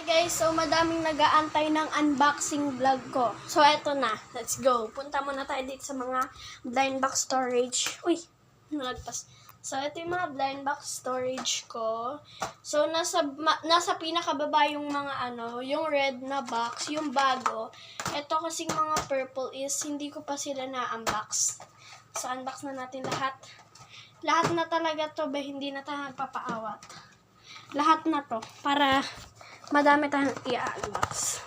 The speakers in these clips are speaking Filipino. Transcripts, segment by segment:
Guys, so madaming nag-aantay ng unboxing vlog ko. So eto na, let's go. Punta muna tayo dito sa mga blind box storage. Uy, nalagpas. So ito yung mga blind box storage ko. So nasa pinakababa yung mga yung red na box, yung bago. Ito kasing mga purple is hindi ko pa sila na-unbox. So unbox na natin lahat. Lahat na talaga to, hindi na tayo nagpapaawat. Lahat na to para madami tayong i-unbox.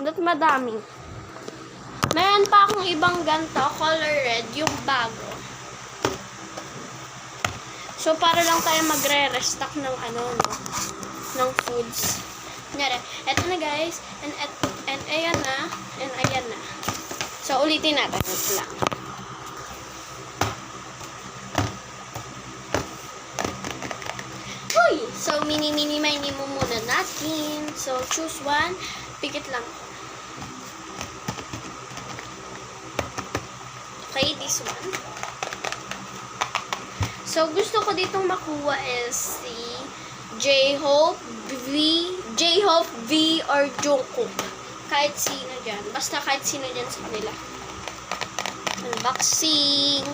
Not madami. Meron pa akong ibang ganito, color red, yung bago. So, para lang tayo magre-restock ng ng foods. Kunyari, eto na guys, and ayan na, and ayan na. So, ulitin natin. Ito lang. So, mini mo muna natin. So, choose one. Pikit lang. Okay, this one. So, gusto ko ditong makuha is si J-Hope V, or Jungkook. Kahit sino dyan. Basta kahit sino dyan sa kanila. Unboxing.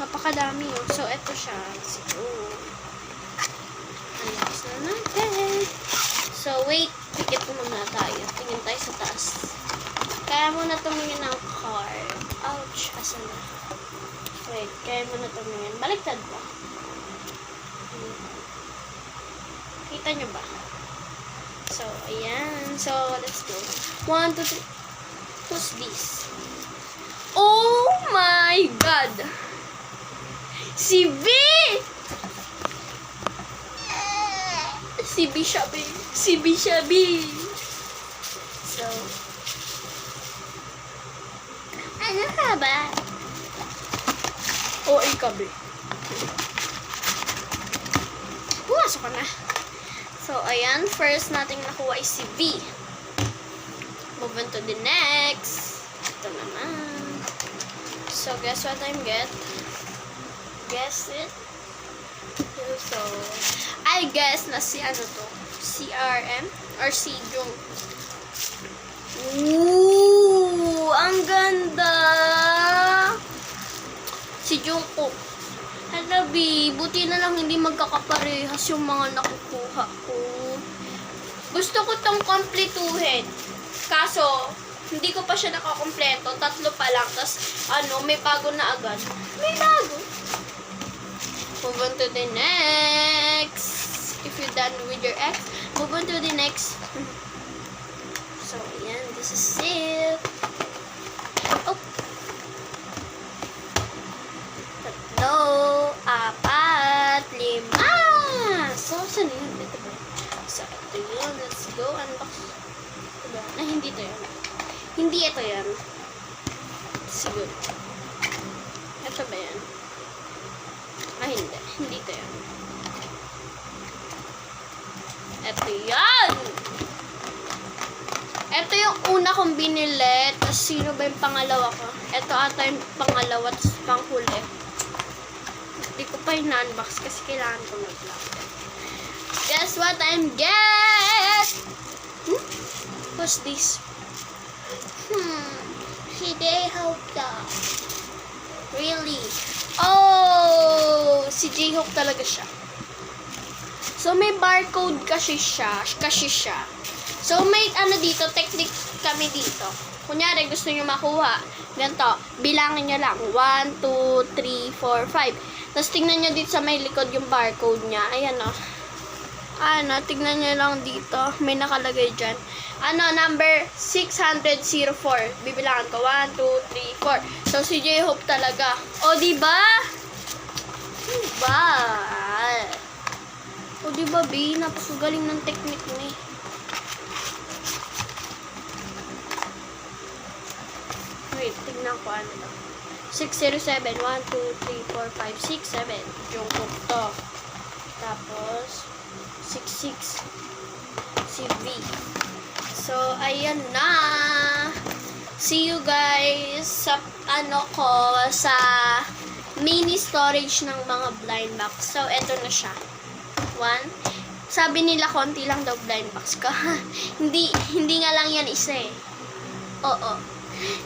Napakadami yun. So, eto siya. So, unbox na natin. So, wait. Pikit muna tayo. Tingin tayo sa taas. Kaya muna tumingin ng card. Ouch. Asan na? Wait. Kaya muna tumingin. Baliktad ba? Kita nyo ba? So, ayan. So, let's go. 1, 2, 3. Who's this? Oh my God! Si B! Si B siya, B. Si B siya, B. So, ano ka ba? O, ikaw, B. Pumasok ka na. So, ayan. First nating nakuha is si B. Move on to the next. Ito naman. So, guess what I'm get? Guess it? So, I guess na si to? Si RM? Or si Jung? Ooh! Ang ganda! Si Jungkook. Hala, B. Buti na lang hindi magkakaparehas yung mga nakukuha ko. Gusto ko tong kompletuhin. Kaso, hindi ko pa siya nakakompleto. 3 pa lang. Tapos, may bago na agad. May bago. Move on to the next. If you're done with your ex, move on to the next. So, ayan. This is it. Oh. 3, 4, 5. So, saan yun? Ito ba? So, ito yun. Let's go. Unbox. Ito ba? Hindi ito yun. Hindi ito yan. Siguro. Ito ba yan? Hindi. Hindi ito yan. Ito yan! Ito yung una kong binili. Tapos sino ba yung pangalawa ko? Ito ata yung pangalawa. Tapos panghuli. Hindi ko pa yung unbox kasi kailangan ko mag-vlog. Guess what I'm get? What's this? Si J-Hope daw. Really? Oh! Si J-Hope talaga siya. So, may barcode kasi siya. So, may dito, technique kami dito. Kunyari, gusto nyo makuha. Ganito, bilangin nyo lang. 1, 2, 3, 4, 5. Tapos, tingnan nyo dito sa may likod yung barcode niya. Ayan o. Tignan nyo lang dito. May nakalagay dyan. Number 604. Bibilangan ko. 1, 2, 3, 4. So, si J-Hope talaga. O, diba? Diba? O, diba, B? Napakagaling ng technique ni. Wait, tignan ko lang. 607. 1, 2, 3, 4, 5, 6, 7. Jungkook to. Tapos, 66. Si V. So, ayan na. See you guys sa sa mini storage ng mga blind box. So, eto na siya. 1. Sabi nila, konti lang daw blind box ko. hindi nga lang yan isa eh. Oo.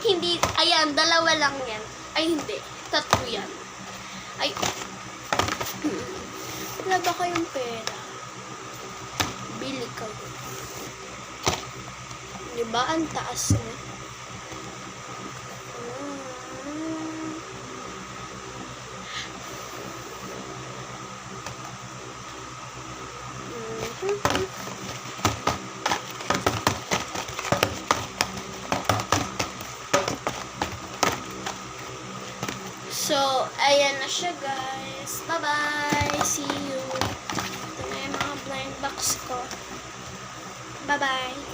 Hindi, ayan, 2 lang yan. Ay, hindi. 3 yan. Ay, wala ba kayong pera? Bili kayo. Diba? Ang taas na. So, ayan na siya guys. Bye-bye. See you. Ito na yung mga blind box ko. Bye-bye.